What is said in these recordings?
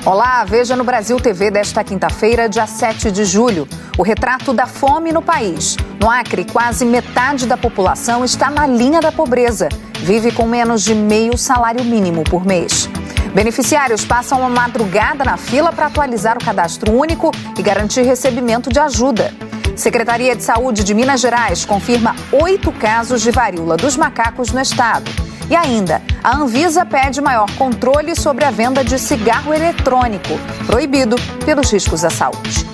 Olá, veja no Brasil TV desta quinta-feira, dia 7 de julho, o retrato da fome no país. No Acre, quase metade da população está na linha da pobreza. Vive com menos de meio salário mínimo por mês. Beneficiários passam uma madrugada na fila para atualizar o cadastro único e garantir recebimento de ajuda. Secretaria de Saúde de Minas Gerais confirma 8 casos de varíola dos macacos no estado. E ainda, a Anvisa pede maior controle sobre a venda de cigarro eletrônico, proibido pelos riscos à saúde.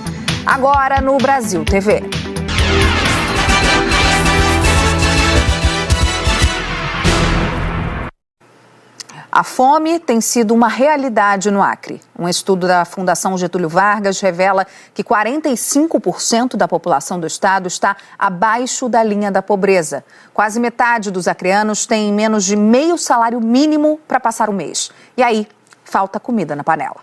Agora no Brasil TV. A fome tem sido uma realidade no Acre. Um estudo da Fundação Getúlio Vargas revela que 45% da população do estado está abaixo da linha da pobreza. Quase metade dos acreanos tem menos de meio salário mínimo para passar o mês. E aí, falta comida na panela.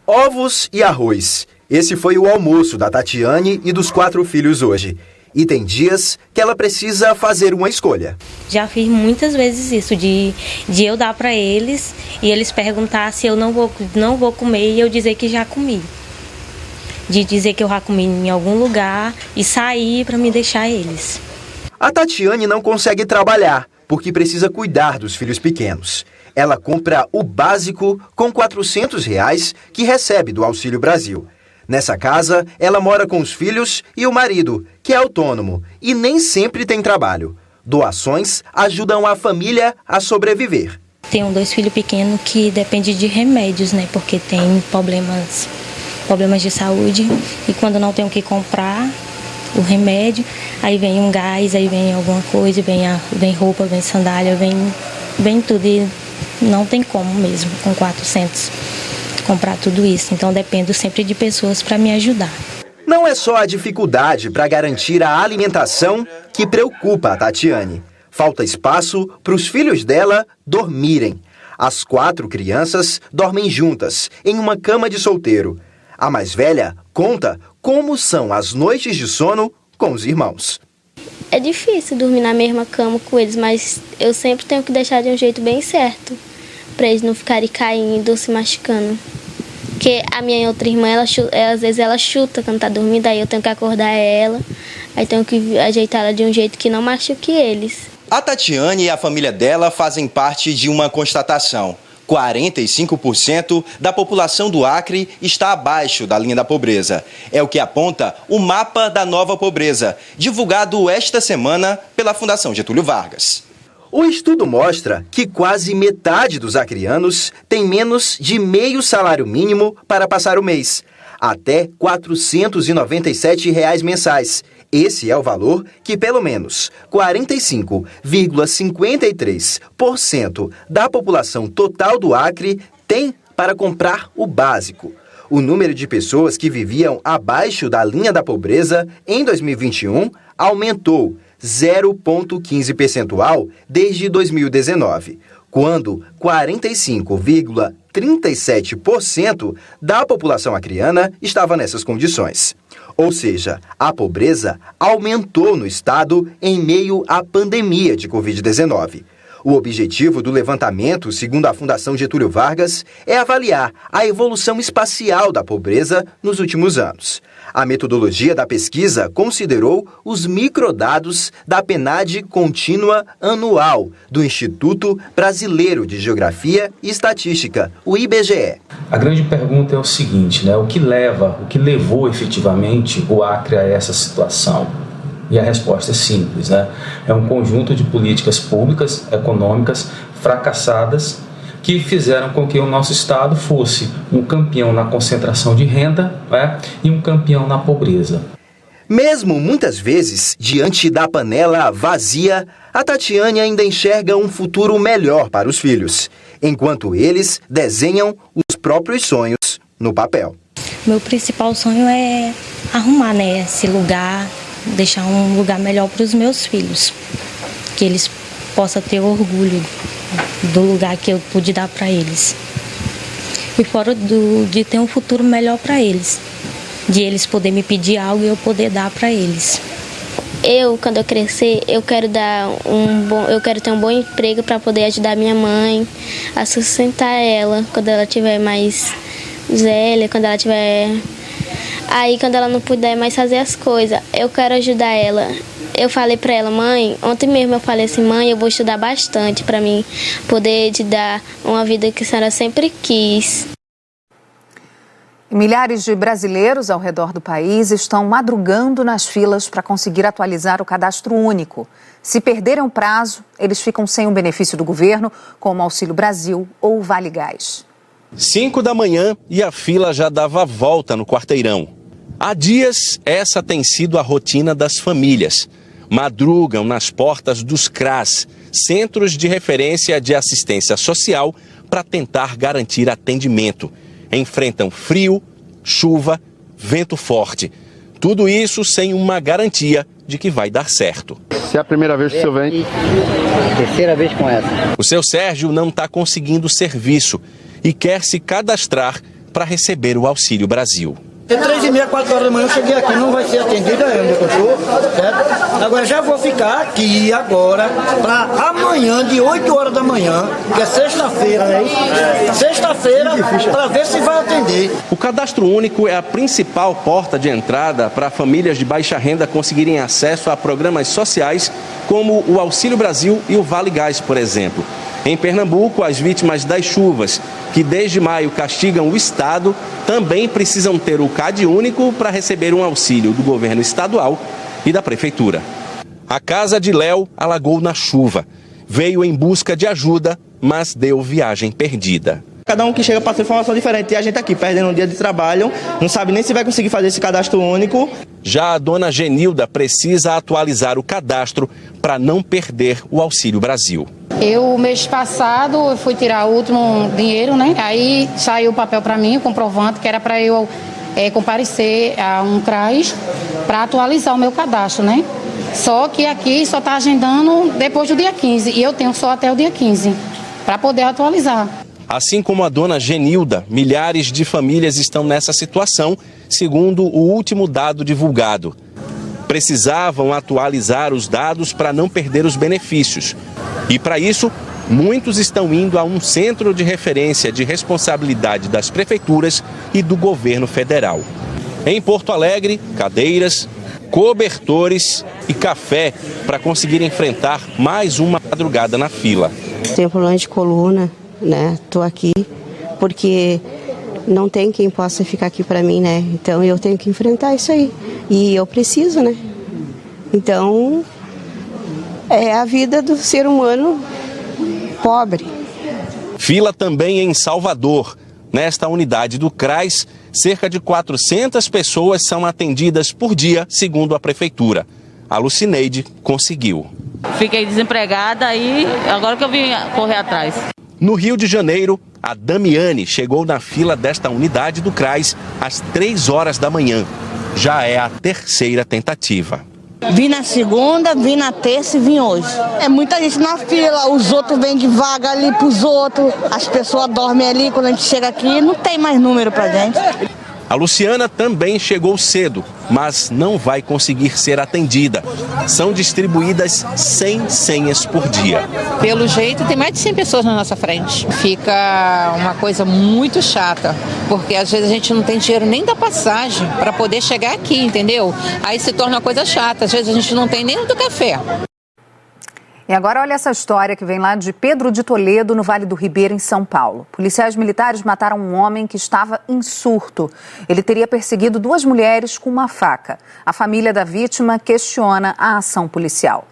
Ovos e arroz. Esse foi o almoço da Tatiane e dos 4 filhos hoje. E tem dias que ela precisa fazer uma escolha. Já fiz muitas vezes isso, de eu dar para eles e eles perguntar se eu não vou comer e eu dizer que já comi. De dizer que eu já comi em algum lugar e sair para me deixar eles. A Tatiane não consegue trabalhar porque precisa cuidar dos filhos pequenos. Ela compra o básico com R$400 que recebe do Auxílio Brasil. Nessa casa, ela mora com os filhos e o marido, que é autônomo e nem sempre tem trabalho. Doações ajudam a família a sobreviver. Tenho 2 filhos pequenos que dependem de remédios, né? Porque tem problemas de saúde e quando não tem o que comprar o remédio, aí vem um gás, aí vem alguma coisa, vem roupa, vem sandália, vem tudo e não tem como mesmo com 400. Comprar tudo isso, então dependo sempre de pessoas para me ajudar. Não é só a dificuldade para garantir a alimentação que preocupa a Tatiane. Falta espaço para os filhos dela dormirem. As 4 crianças dormem juntas, em uma cama de solteiro. A mais velha conta como são as noites de sono com os irmãos. É difícil dormir na mesma cama com eles, mas eu sempre tenho que deixar de um jeito bem certo, para eles não ficarem caindo, se machucando. Porque a minha outra irmã, às vezes ela chuta quando tá dormindo, aí eu tenho que acordar ela, aí tenho que ajeitar ela de um jeito que não machuque eles. A Tatiane e a família dela fazem parte de uma constatação. 45% da população do Acre está abaixo da linha da pobreza. É o que aponta o mapa da nova pobreza, divulgado esta semana pela Fundação Getúlio Vargas. O estudo mostra que quase metade dos acreanos tem menos de meio salário mínimo para passar o mês, até R$ 497 mensais. Esse é o valor que pelo menos 45,53% da população total do Acre tem para comprar o básico. O número de pessoas que viviam abaixo da linha da pobreza em 2021 aumentou 0,15 percentual desde 2019, quando 45,37% da população acreana estava nessas condições. Ou seja, a pobreza aumentou no estado em meio à pandemia de Covid-19. O objetivo do levantamento, segundo a Fundação Getúlio Vargas, é avaliar a evolução espacial da pobreza nos últimos anos. A metodologia da pesquisa considerou os microdados da PNAD contínua anual do Instituto Brasileiro de Geografia e Estatística, o IBGE. A grande pergunta é o seguinte, né? O que levou efetivamente o Acre a essa situação? E a resposta é simples, né? É um conjunto de políticas públicas, econômicas, fracassadas, que fizeram com que o nosso estado fosse um campeão na concentração de renda, né? E um campeão na pobreza. Mesmo muitas vezes diante da panela vazia, a Tatiane ainda enxerga um futuro melhor para os filhos, enquanto eles desenham os próprios sonhos no papel. Meu principal sonho é arrumar, né, esse lugar, deixar um lugar melhor para os meus filhos, que eles possam ter orgulho do lugar que eu pude dar para eles. E fora de ter um futuro melhor para eles, de eles poderem me pedir algo e eu poder dar para eles. Quando eu crescer, eu quero ter um bom emprego para poder ajudar minha mãe a sustentar ela quando ela tiver mais Zélia, quando ela tiver... Aí, quando ela não puder mais fazer as coisas, eu quero ajudar ela. Eu falei pra ela, mãe, ontem mesmo eu falei assim, mãe, eu vou estudar bastante pra mim poder te dar uma vida que a senhora sempre quis. Milhares de brasileiros ao redor do país estão madrugando nas filas para conseguir atualizar o cadastro único. Se perderem o prazo, eles ficam sem o benefício do governo, como o Auxílio Brasil ou o Vale Gás. 5 da manhã e a fila já dava volta no quarteirão. Há dias, essa tem sido a rotina das famílias. Madrugam nas portas dos CRAS, Centros de Referência de Assistência Social, para tentar garantir atendimento. Enfrentam frio, chuva, vento forte. Tudo isso sem uma garantia de que vai dar certo. Se é a primeira vez que o senhor vem? Terceira vez com essa. O seu Sérgio não está conseguindo serviço e quer se cadastrar para receber o Auxílio Brasil. De 3h30, 4 horas da manhã eu cheguei aqui, não vai ser atendido ainda, certo? Agora já vou ficar aqui agora para amanhã, de 8 horas da manhã, que é sexta-feira, né? Sexta-feira, para ver se vai atender. O Cadastro Único é a principal porta de entrada para famílias de baixa renda conseguirem acesso a programas sociais como o Auxílio Brasil e o Vale Gás, por exemplo. Em Pernambuco, as vítimas das chuvas, que desde maio castigam o Estado, também precisam ter o CAD único para receber um auxílio do governo estadual e da prefeitura. A casa de Léo alagou na chuva. Veio em busca de ajuda, mas deu viagem perdida. Cada um que chega passa informação diferente e a gente aqui perdendo um dia de trabalho, não sabe nem se vai conseguir fazer esse cadastro único. Já a dona Genilda precisa atualizar o cadastro para não perder o Auxílio Brasil. Eu, mês passado, eu fui tirar o último dinheiro, né? Aí saiu o papel para mim, o comprovante, que era para eu comparecer a um CRAS para atualizar o meu cadastro, né? Só que aqui só está agendando depois do dia 15 e eu tenho só até o dia 15 para poder atualizar. Assim como a dona Genilda, milhares de famílias estão nessa situação, segundo o último dado divulgado. Precisavam atualizar os dados para não perder os benefícios. E para isso, muitos estão indo a um centro de referência de responsabilidade das prefeituras e do governo federal. Em Porto Alegre, cadeiras, cobertores e café para conseguir enfrentar mais uma madrugada na fila. Tenho problema de coluna, né? Tô aqui porque não tem quem possa ficar aqui para mim, né? Então eu tenho que enfrentar isso aí e eu preciso, né? Então é a vida do ser humano pobre. Fila também em Salvador. Nesta unidade do CRAS, cerca de 400 pessoas são atendidas por dia, segundo a prefeitura. A Lucineide conseguiu. Fiquei desempregada e agora que eu vim correr atrás. No Rio de Janeiro, a Damiane chegou na fila desta unidade do CRAS às 3 horas da manhã. Já é a terceira tentativa. Vim na segunda, vim na terça e vim hoje. É muita gente na fila, os outros vêm devagar ali pros outros, as pessoas dormem ali, quando a gente chega aqui não tem mais número pra gente. A Luciana também chegou cedo, mas não vai conseguir ser atendida. São distribuídas 100 senhas por dia. Pelo jeito, tem mais de 100 pessoas na nossa frente. Fica uma coisa muito chata, porque às vezes a gente não tem dinheiro nem da passagem para poder chegar aqui, entendeu? Aí se torna uma coisa chata, às vezes a gente não tem nem do café. E agora olha essa história que vem lá de Pedro de Toledo, no Vale do Ribeira, em São Paulo. Policiais militares mataram um homem que estava em surto. Ele teria perseguido 2 mulheres com uma faca. A família da vítima questiona a ação policial.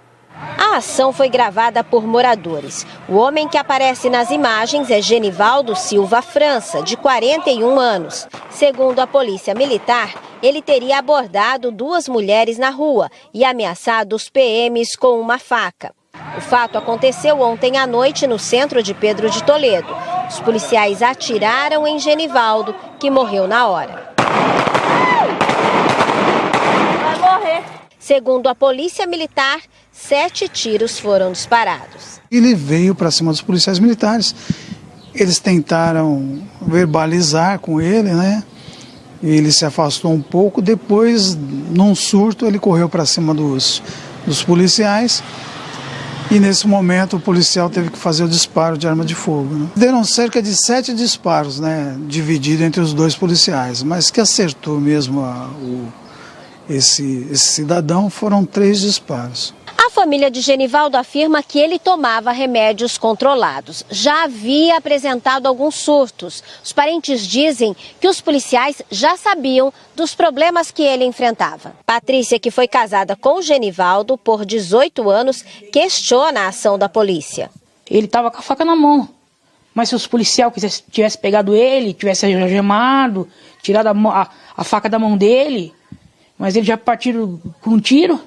A ação foi gravada por moradores. O homem que aparece nas imagens é Genivaldo Silva França, de 41 anos. Segundo a polícia militar, ele teria abordado 2 mulheres na rua e ameaçado os PMs com uma faca. O fato aconteceu ontem à noite no centro de Pedro de Toledo. Os policiais atiraram em Genivaldo, que morreu na hora. Vai morrer. Segundo a polícia militar, 7 tiros foram disparados. Ele veio para cima dos policiais militares. Eles tentaram verbalizar com ele, né? Ele se afastou um pouco. Depois, num surto, ele correu para cima dos policiais. E nesse momento o policial teve que fazer o disparo de arma de fogo. Né? Deram cerca de 7 disparos, né, dividido entre os 2 policiais, mas que acertou mesmo esse cidadão foram 3 disparos. A família de Genivaldo afirma que ele tomava remédios controlados. Já havia apresentado alguns surtos. Os parentes dizem que os policiais já sabiam dos problemas que ele enfrentava. Patrícia, que foi casada com Genivaldo por 18 anos, questiona a ação da polícia. Ele estava com a faca na mão. Mas se os policiais tivessem pegado ele, tivessem algemado, tirado a faca da mão dele, mas eles já partiram com um tiro.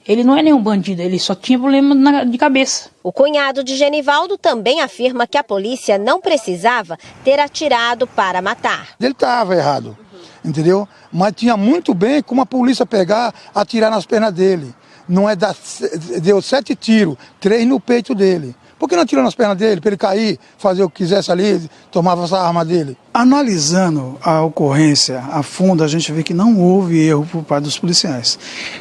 Ele não é nenhum bandido, ele só tinha problema de cabeça. O cunhado de Genivaldo também afirma que a polícia não precisava ter atirado para matar. Ele estava errado, entendeu? Mas tinha muito bem como a polícia pegar, atirar nas pernas dele. Não é deu 7 tiros, 3 no peito dele. Por que não atirou nas pernas dele, para ele cair, fazer o que quisesse ali, tomava essa arma dele? Analisando a ocorrência a fundo, a gente vê que não houve erro por parte dos policiais.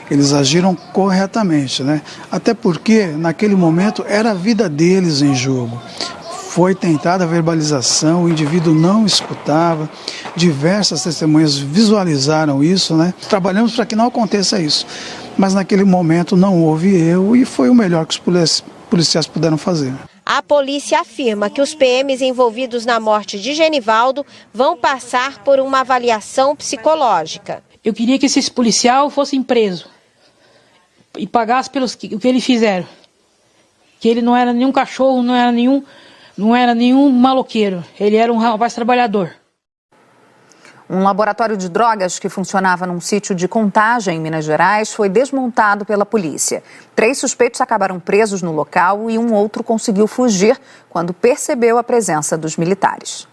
Eles agiram corretamente, né? Até porque, naquele momento, era a vida deles em jogo. Foi tentada a verbalização, o indivíduo não escutava, diversas testemunhas visualizaram isso, né? Trabalhamos para que não aconteça isso, mas naquele momento não houve erro e foi o melhor que os policiais puderam fazer. A polícia afirma que os PMs envolvidos na morte de Genivaldo vão passar por uma avaliação psicológica. Eu queria que esses policiais fossem presos e pagassem pelo que eles fizeram. Que ele não era nenhum cachorro, não era nenhum maloqueiro, ele era um rapaz trabalhador. Um laboratório de drogas que funcionava num sítio de Contagem, em Minas Gerais, foi desmontado pela polícia. 3 suspeitos acabaram presos no local e um outro conseguiu fugir quando percebeu a presença dos militares.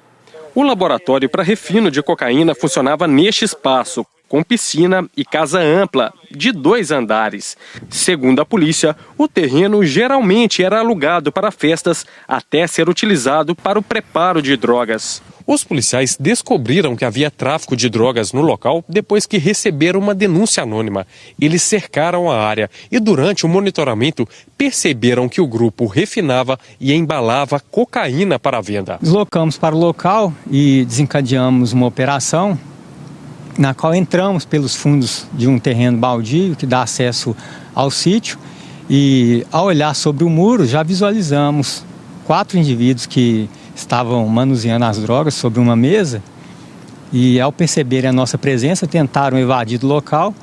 O laboratório para refino de cocaína funcionava neste espaço, com piscina e casa ampla, de 2 andares. Segundo a polícia, o terreno geralmente era alugado para festas até ser utilizado para o preparo de drogas. Os policiais descobriram que havia tráfico de drogas no local depois que receberam uma denúncia anônima. Eles cercaram a área e, durante o monitoramento, perceberam que o grupo refinava e embalava cocaína para a venda. Deslocamos para o local e desencadeamos uma operação na qual entramos pelos fundos de um terreno baldio que dá acesso ao sítio e, ao olhar sobre o muro, já visualizamos 4 indivíduos que estavam manuseando as drogas sobre uma mesa e, ao perceberem a nossa presença, tentaram evadir do local.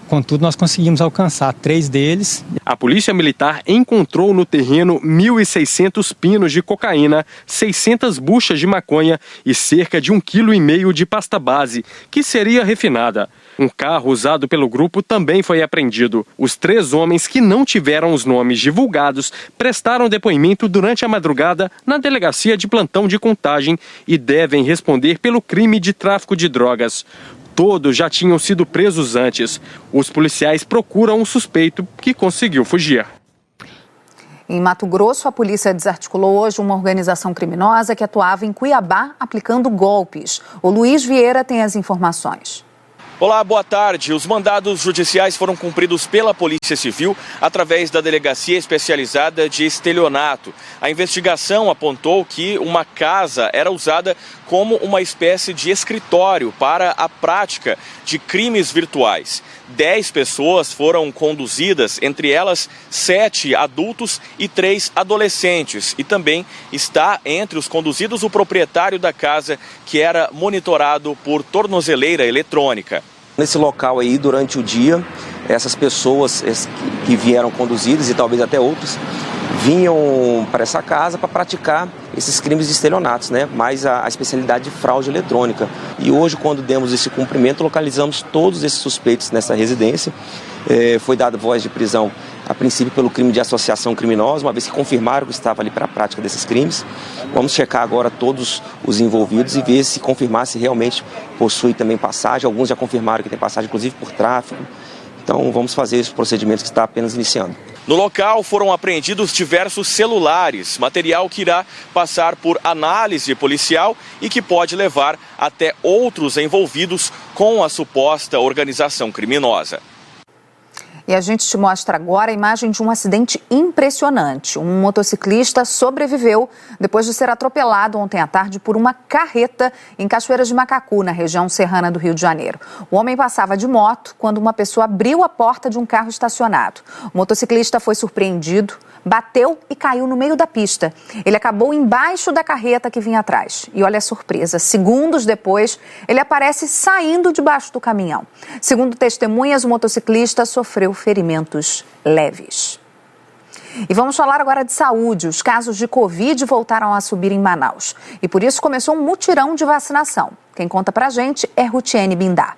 Contudo, nós conseguimos alcançar 3 deles. A polícia militar encontrou no terreno 1.600 pinos de cocaína, 600 buchas de maconha e cerca de 1,5 kg de pasta base, que seria refinada. Um carro usado pelo grupo também foi apreendido. Os 3 homens que não tiveram os nomes divulgados prestaram depoimento durante a madrugada na delegacia de plantão de Contagem e devem responder pelo crime de tráfico de drogas. Todos já tinham sido presos antes. Os policiais procuram um suspeito que conseguiu fugir. Em Mato Grosso, a polícia desarticulou hoje uma organização criminosa que atuava em Cuiabá aplicando golpes. O Luiz Vieira tem as informações. Olá, boa tarde. Os mandados judiciais foram cumpridos pela Polícia Civil através da Delegacia Especializada de Estelionato. A investigação apontou que uma casa era usada como uma espécie de escritório para a prática de crimes virtuais. 10 pessoas foram conduzidas, entre elas 7 adultos e 3 adolescentes. E também está entre os conduzidos o proprietário da casa, que era monitorado por tornozeleira eletrônica. Nesse local aí, durante o dia, essas pessoas que vieram conduzidas, e talvez até outros, vinham para essa casa para praticar esses crimes de estelionatos, né? Mais a especialidade de fraude eletrônica. E hoje, quando demos esse cumprimento, localizamos todos esses suspeitos nessa residência. Foi dada voz de prisão, a princípio, pelo crime de associação criminosa, uma vez que confirmaram que estava ali para a prática desses crimes. Vamos checar agora todos os envolvidos e ver se confirmar se realmente possui também passagem. Alguns já confirmaram que tem passagem, inclusive por tráfico. Então, vamos fazer esse procedimento que está apenas iniciando. No local foram apreendidos diversos celulares, material que irá passar por análise policial e que pode levar até outros envolvidos com a suposta organização criminosa. E a gente te mostra agora a imagem de um acidente impressionante. Um motociclista sobreviveu depois de ser atropelado ontem à tarde por uma carreta em Cachoeiras de Macacu, na região serrana do Rio de Janeiro. O homem passava de moto quando uma pessoa abriu a porta de um carro estacionado. O motociclista foi surpreendido, bateu e caiu no meio da pista. Ele acabou embaixo da carreta que vinha atrás. E olha a surpresa, segundos depois, ele aparece saindo debaixo do caminhão. Segundo testemunhas, o motociclista sofreu ferimentos leves. E vamos falar agora de saúde. Os casos de Covid voltaram a subir em Manaus. E por isso começou um mutirão de vacinação. Quem conta pra gente é Rutiene Bindá.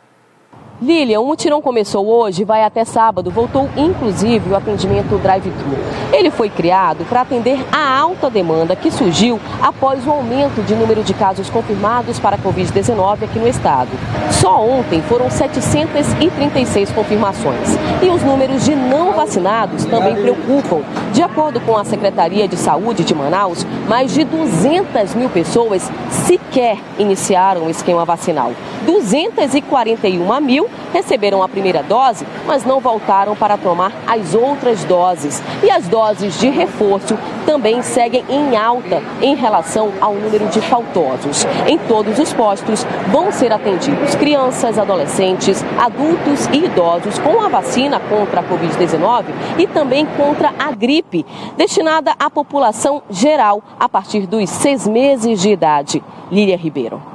Lilian, o mutirão começou hoje e vai até sábado. Voltou inclusive o atendimento drive-thru. Ele foi criado para atender a alta demanda que surgiu após o aumento de número de casos confirmados para a Covid-19 aqui no estado. Só ontem foram 736 confirmações. E os números de não vacinados também preocupam. De acordo com a Secretaria de Saúde de Manaus, mais de 200 mil pessoas sequer iniciaram o esquema vacinal. 241 mil receberam a primeira dose, mas não voltaram para tomar as outras doses. E as doses de reforço também seguem em alta em relação ao número de faltosos. Em todos os postos vão ser atendidos crianças, adolescentes, adultos e idosos com a vacina contra a Covid-19 e também contra a gripe, destinada à população geral a partir dos 6 meses de idade. Lília Ribeiro.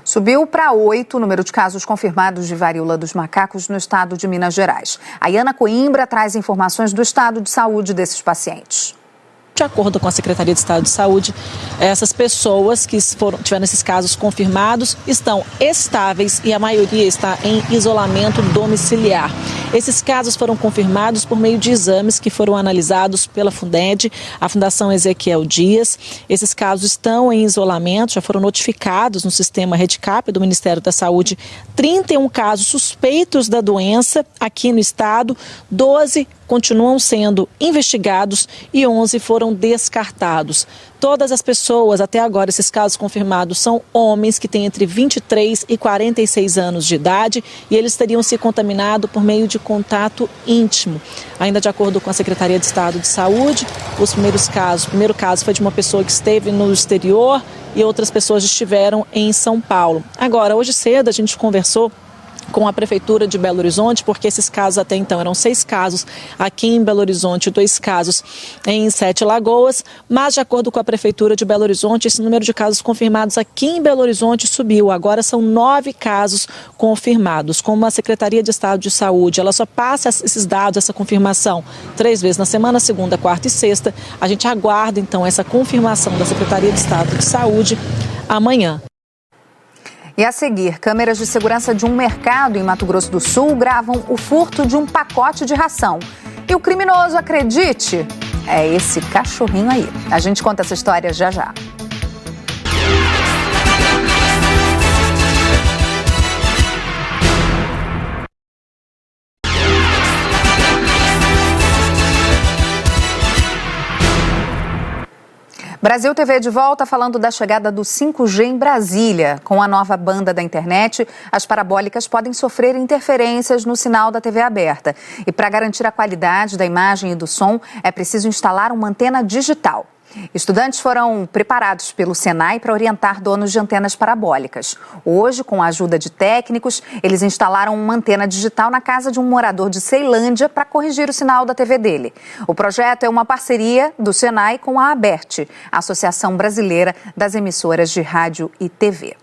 Subiu para 8 o número de casos confirmados de varíola dos macacos no estado de Minas Gerais. A Iana Coimbra traz informações do estado de saúde desses pacientes. De acordo com a Secretaria de Estado de Saúde, essas pessoas que tiveram esses casos confirmados estão estáveis e a maioria está em isolamento domiciliar. Esses casos foram confirmados por meio de exames que foram analisados pela Funded, a Fundação Ezequiel Dias. Esses casos estão em isolamento, já foram notificados no sistema Redcap do Ministério da Saúde 31 casos suspeitos da doença aqui no estado, 12 continuam sendo investigados e 11 foram descartados. Todas as pessoas, até agora, esses casos confirmados, são homens que têm entre 23 e 46 anos de idade e eles teriam se contaminado por meio de contato íntimo. Ainda de acordo com a Secretaria de Estado de Saúde, o primeiro caso foi de uma pessoa que esteve no exterior e outras pessoas estiveram em São Paulo. Agora, hoje cedo, a gente conversou com a Prefeitura de Belo Horizonte, porque esses casos até então eram 6 casos aqui em Belo Horizonte, 2 casos em 7 Lagoas, mas de acordo com a Prefeitura de Belo Horizonte, esse número de casos confirmados aqui em Belo Horizonte subiu. Agora são 9 casos confirmados. Como a Secretaria de Estado de Saúde, ela só passa esses dados, essa confirmação 3 vezes na semana, segunda, quarta e sexta. A gente aguarda então essa confirmação da Secretaria de Estado de Saúde amanhã. E a seguir, câmeras de segurança de um mercado em Mato Grosso do Sul gravam o furto de um pacote de ração. E o criminoso, acredite, é esse cachorrinho aí. A gente conta essa história já já. Brasil TV de volta falando da chegada do 5G em Brasília. Com a nova banda da internet, as parabólicas podem sofrer interferências no sinal da TV aberta. E para garantir a qualidade da imagem e do som, é preciso instalar uma antena digital. Estudantes foram preparados pelo Senai para orientar donos de antenas parabólicas. Hoje, com a ajuda de técnicos, eles instalaram uma antena digital na casa de um morador de Ceilândia para corrigir o sinal da TV dele. O projeto é uma parceria do Senai com a ABERT, a Associação Brasileira das Emissoras de Rádio e TV.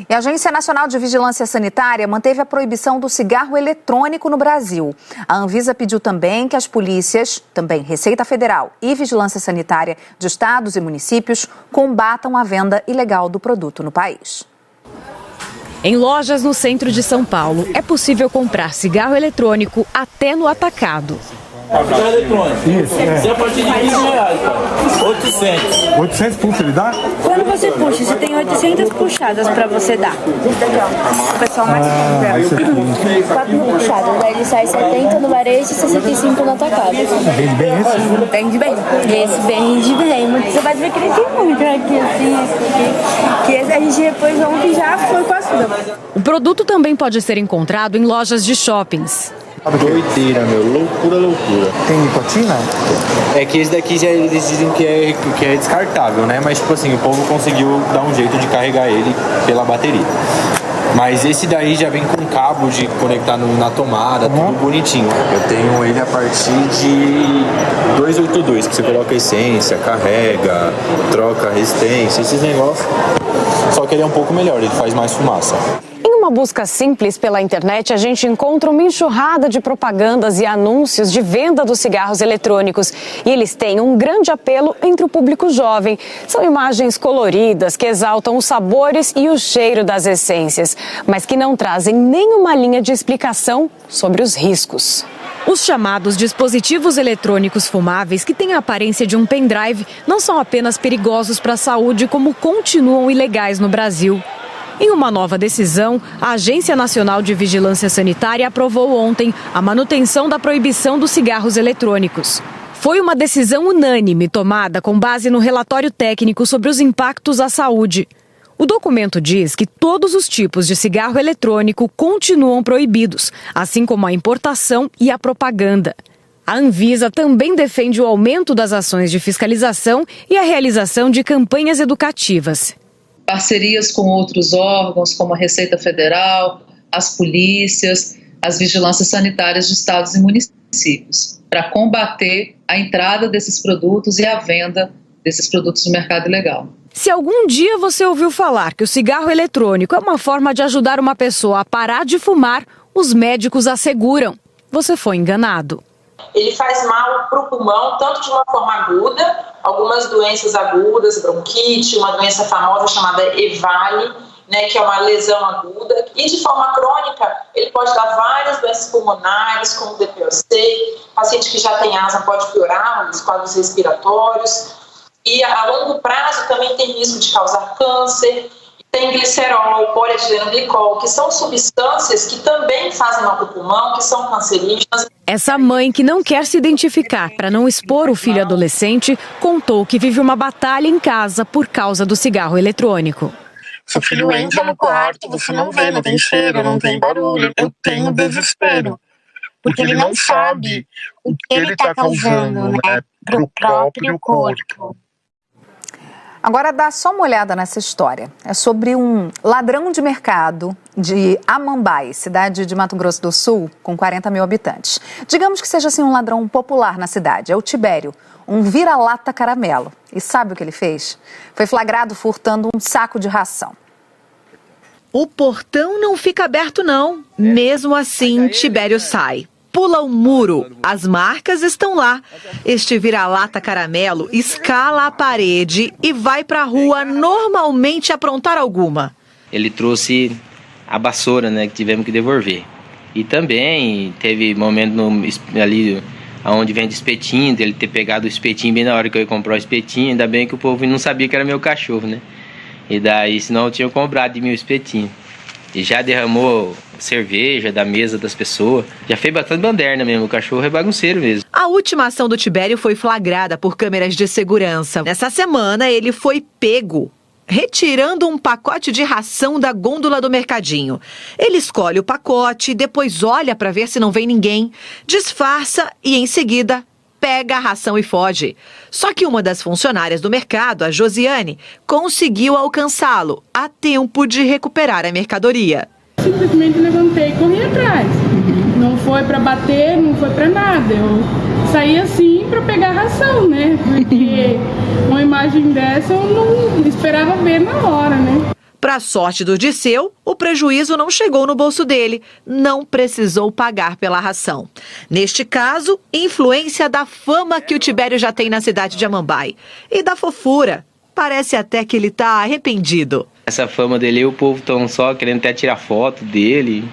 E a Agência Nacional de Vigilância Sanitária manteve a proibição do cigarro eletrônico no Brasil. A Anvisa pediu também que as polícias, também Receita Federal e Vigilância Sanitária de estados e municípios, combatam a venda ilegal do produto no país. Em lojas no centro de São Paulo, é possível comprar cigarro eletrônico até no atacado. Cigarro eletrônico. Isso, é. E a partir de R$15, cara. 800. 800 pulsa ele dá? Quando você puxa, você tem 800 puxadas pra você dar. O pessoal mais compra. 4 mil puxadas, daí ele sai 70 no varejo e 65 no atacado. Vende bem esse? Vende bem. Esse vende bem. Você vai ver que ele tem muito aqui, assim, que esse a gente depois ontem já foi com a sua. O produto também pode ser encontrado em lojas de shoppings. Doideira, meu. Loucura. Tem nicotina? É que esse daqui eles dizem que é descartável, né? Mas, tipo assim, o povo conseguiu dar um jeito de carregar ele pela bateria. Mas esse daí já vem com cabo de conectar na tomada, tudo bonitinho. Eu tenho ele a partir de 282, que você coloca essência, carrega, troca resistência, esses negócios. Só que ele é um pouco melhor, ele faz mais fumaça. Em uma busca simples pela internet, a gente encontra uma enxurrada de propagandas e anúncios de venda dos cigarros eletrônicos. E eles têm um grande apelo entre o público jovem. São imagens coloridas que exaltam os sabores e o cheiro das essências, mas que não trazem nenhuma linha de explicação sobre os riscos. Os chamados dispositivos eletrônicos fumáveis, que têm a aparência de um pendrive, não são apenas perigosos para a saúde, como continuam ilegais no Brasil. Em uma nova decisão, a Agência Nacional de Vigilância Sanitária aprovou ontem a manutenção da proibição dos cigarros eletrônicos. Foi uma decisão unânime tomada com base no relatório técnico sobre os impactos à saúde. O documento diz que todos os tipos de cigarro eletrônico continuam proibidos, assim como a importação e a propaganda. A Anvisa também defende o aumento das ações de fiscalização e a realização de campanhas educativas. Parcerias com outros órgãos, como a Receita Federal, as polícias, as vigilâncias sanitárias de estados e municípios, para combater a entrada desses produtos e a venda desses produtos no mercado ilegal. Se algum dia você ouviu falar que o cigarro eletrônico é uma forma de ajudar uma pessoa a parar de fumar, os médicos asseguram: você foi enganado. Ele faz mal para o pulmão, tanto de uma forma aguda, algumas doenças agudas, bronquite, uma doença famosa chamada EVALI, né, que é uma lesão aguda, e de forma crônica ele pode dar várias doenças pulmonares, como DPOC, paciente que já tem asma pode piorar os quadros respiratórios, e a longo prazo também tem risco de causar câncer. Tem glicerol, polietilenoglicol, que são substâncias que também fazem mal para o pulmão, que são cancerígenas. Essa mãe, que não quer se identificar para não expor o filho adolescente, contou que vive uma batalha em casa por causa do cigarro eletrônico. Seu filho entra no quarto, você não vê, não tem cheiro, não tem barulho. Eu tenho desespero, porque ele não sabe o que ele está causando, né, para o próprio corpo. Agora dá só uma olhada nessa história. É sobre um ladrão de mercado de Amambai, cidade de Mato Grosso do Sul, com 40 mil habitantes. Digamos que seja assim um ladrão popular na cidade. É o Tibério, um vira-lata caramelo. E sabe o que ele fez? Foi flagrado furtando um saco de ração. O portão não fica aberto não. Mesmo assim, Tibério sai. Pula o muro, as marcas estão lá. Este vira-lata caramelo escala a parede e vai para a rua normalmente aprontar alguma. Ele trouxe a vassoura, né, que tivemos que devolver. E também teve momento ali onde vende espetinho, dele ter pegado o espetinho bem na hora que eu ia comprar o espetinho. Ainda bem que o povo não sabia que era meu cachorro, né? E daí, senão eu tinha comprado de mim o espetinho. E já derramou cerveja da mesa das pessoas. Já fez bastante baderna mesmo, o cachorro é bagunceiro mesmo. A última ação do Tibério foi flagrada por câmeras de segurança. Nessa semana, ele foi pego retirando um pacote de ração da gôndola do mercadinho. Ele escolhe o pacote, depois olha para ver se não vem ninguém, disfarça e, em seguida, pega a ração e foge. Só que uma das funcionárias do mercado, a Josiane, conseguiu alcançá-lo a tempo de recuperar a mercadoria. Simplesmente levantei e corri atrás. Não foi para bater, não foi para nada. Eu saí assim para pegar a ração, né? Porque uma imagem dessa eu não esperava ver na hora, né? Para sorte do Dirceu, o prejuízo não chegou no bolso dele, não precisou pagar pela ração. Neste caso, influência da fama que o Tibério já tem na cidade de Amambai e da fofura. Parece até que ele está arrependido. Essa fama dele, o povo tão só querendo até tirar foto dele.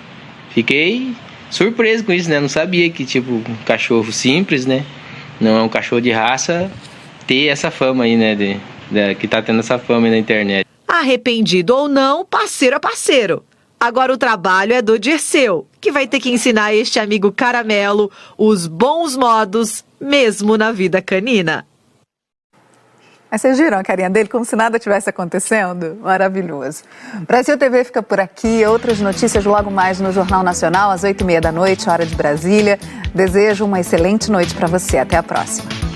Fiquei surpreso com isso, né? Não sabia que, tipo, um cachorro simples, né? Não é um cachorro de raça, ter essa fama aí, né? Que tá tendo essa fama aí na internet. Arrependido ou não, parceiro é parceiro. Agora o trabalho é do Dirceu, que vai ter que ensinar este amigo caramelo os bons modos, mesmo na vida canina. Mas vocês viram a carinha dele como se nada tivesse acontecendo? Maravilhoso. Brasil TV fica por aqui. Outras notícias logo mais no Jornal Nacional, às 20h30 da noite, hora de Brasília. Desejo uma excelente noite para você. Até a próxima.